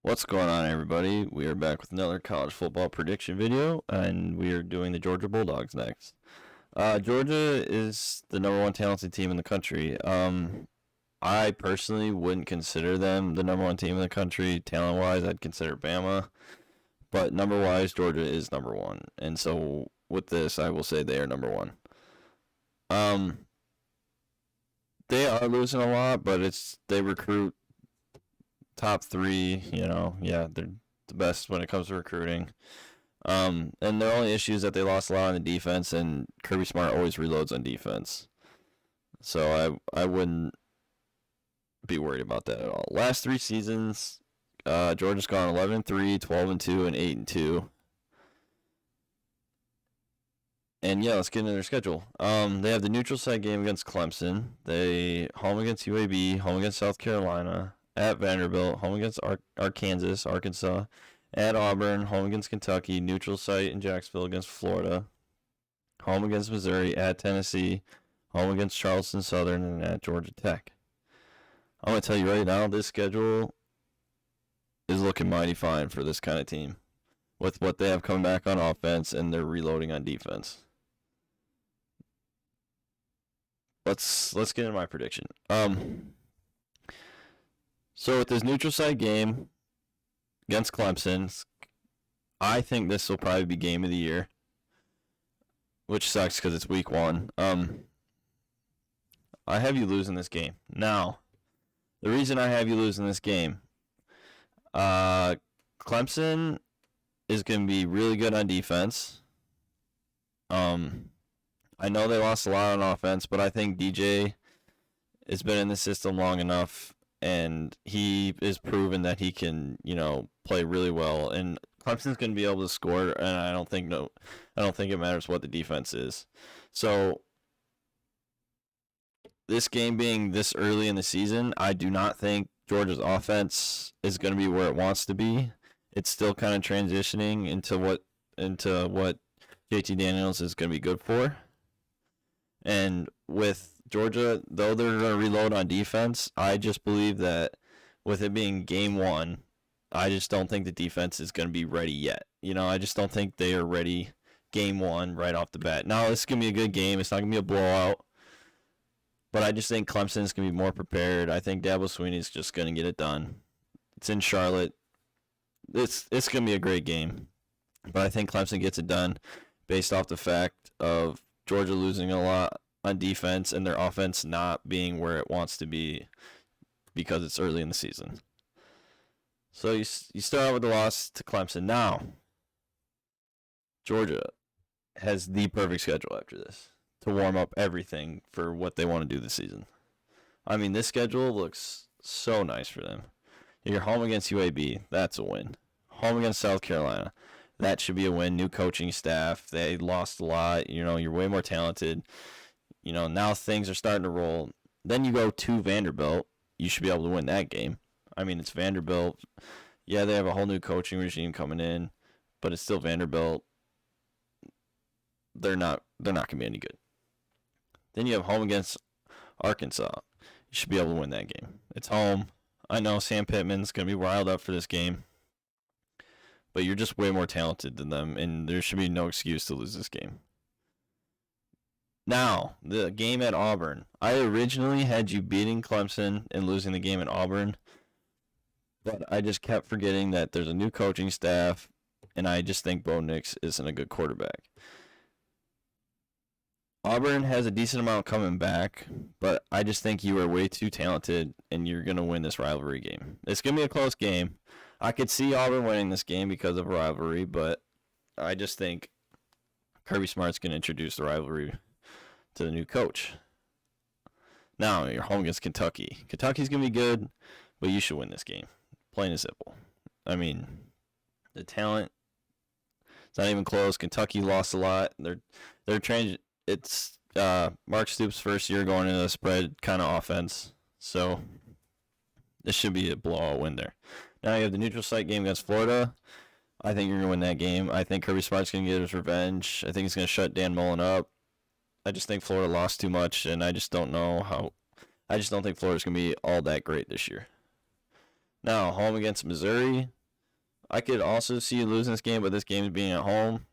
What's going on, everybody? We are back with another college football prediction video, and we are doing the Georgia Bulldogs next. Georgia is the number one talented team in the country. I personally wouldn't consider them the number one team in the country. Talent-wise, I'd consider Bama, but number-wise, Georgia is number one. And so with this, I will say they are number one. They are losing a lot, but they recruit top three, yeah, they're the best when it comes to recruiting. And their only issue is that they lost a lot on the defense, and Kirby Smart always reloads on defense. So I wouldn't be worried about that at all. Last three seasons, Georgia's gone 11-3, 12-2, and 8-2. And yeah, let's get into their schedule. They have the neutral site game against Clemson. They home against UAB, home against South Carolina, at Vanderbilt, home against Arkansas, at Auburn, home against Kentucky, neutral site in Jacksonville against Florida, home against Missouri, at Tennessee, home against Charleston Southern, and at Georgia Tech. I'm going to tell you right now, this schedule is looking mighty fine for this kind of team with what they have coming back on offense and they're reloading on defense. Let's get into my prediction. So with this neutral site game against Clemson, I think this will probably be game of the year, which sucks because it's week one. I have you losing this game. Now, the reason I have you losing this game, Clemson is going to be really good on defense. I know they lost a lot on offense, but I think DJ has been in the system long enough, and he is proven that he can, play really well. And Clemson's going to be able to score, and I don't think it matters what the defense is. So this game being this early in the season, I do not think Georgia's offense is going to be where it wants to be. It's still kind of transitioning into what JT Daniels is going to be good for. And with Georgia, though they're going to reload on defense, I just believe that with it being game one, I just don't think the defense is going to be ready yet. I just don't think they are ready game one right off the bat. Now, this is going to be a good game. It's not going to be a blowout. But I just think Clemson is going to be more prepared. I think Dabo Swinney's just going to get it done. It's in Charlotte. It's going to be a great game. But I think Clemson gets it done based off the fact of Georgia losing a lot on defense and their offense not being where it wants to be because it's early in the season. So you start out with the loss to Clemson. Now, Georgia has the perfect schedule after this to warm up everything for what they want to do this season. I mean, this schedule looks so nice for them. You're home against UAB. That's a win. Home against South Carolina. That should be a win. New coaching staff. They lost a lot. You're way more talented. Now things are starting to roll. Then you go to Vanderbilt. You should be able to win that game. I mean, it's Vanderbilt. Yeah, they have a whole new coaching regime coming in, but it's still Vanderbilt. They're not going to be any good. Then you have home against Arkansas. You should be able to win that game. It's home. I know Sam Pittman's going to be riled up for this game, but you're just way more talented than them, and there should be no excuse to lose this game. Now, the game at Auburn. I originally had you beating Clemson and losing the game at Auburn, but I just kept forgetting that there's a new coaching staff, and I just think Bo Nix isn't a good quarterback. Auburn has a decent amount coming back, but I just think you are way too talented, and you're going to win this rivalry game. It's going to be a close game. I could see Auburn winning this game because of a rivalry, but I just think Kirby Smart's going to introduce the rivalry to the new coach. Now, you're home against Kentucky. Kentucky's going to be good, but you should win this game. Plain and simple. I mean, the talent, it's not even close. Kentucky lost a lot. They're trying. It's Mark Stoops' first year going into a spread kind of offense, so this should be a blowout win there. Now you have the neutral site game against Florida. I think you're going to win that game. I think Kirby Smart's going to get his revenge. I think he's going to shut Dan Mullen up. I just think Florida lost too much, and I just don't think Florida's going to be all that great this year. Now, home against Missouri. I could also see you losing this game, but this game being at home,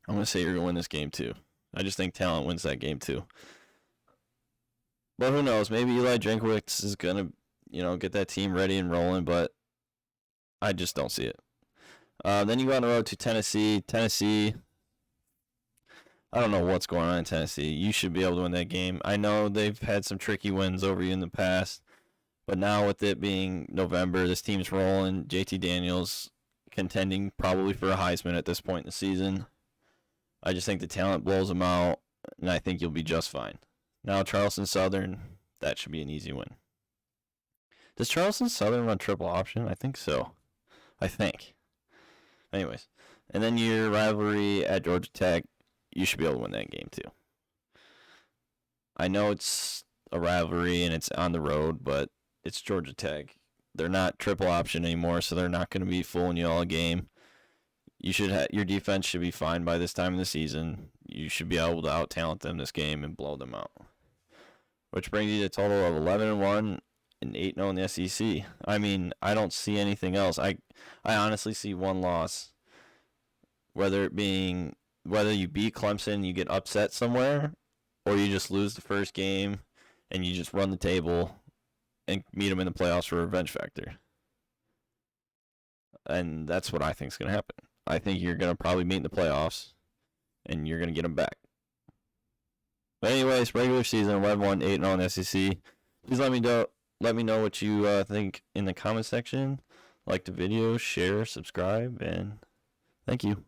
I'm going to say you're going to win this game too. I just think talent wins that game too. But who knows? Maybe Eli Drinkwitz is going to, get that team ready and rolling, but I just don't see it. Then you go on the road to Tennessee. Tennessee, I don't know what's going on in Tennessee. You should be able to win that game. I know they've had some tricky wins over you in the past, but now with it being November, this team's rolling. JT Daniels contending probably for a Heisman at this point in the season. I just think the talent blows them out, and I think you'll be just fine. Now, Charleston Southern, that should be an easy win. Does Charleston Southern run triple option? I think so. Anyways, and then your rivalry at Georgia Tech, you should be able to win that game too. I know it's a rivalry and it's on the road, but it's Georgia Tech. They're not triple option anymore, so they're not going to be fooling you all game. Your defense should be fine by this time in the season. You should be able to out-talent them this game and blow them out. Which brings you to a total of 11-1 and 8-0 in the SEC. I mean, I don't see anything else. I honestly see one loss. Whether you beat Clemson, you get upset somewhere, or you just lose the first game and you just run the table and meet them in the playoffs for a revenge factor. And that's what I think is going to happen. I think you're going to probably meet in the playoffs, and you're going to get them back. But anyways, regular season, 11-1, 8-0 in the SEC. Please let me know what you think in the comment section. Like the video, share, subscribe, and thank you.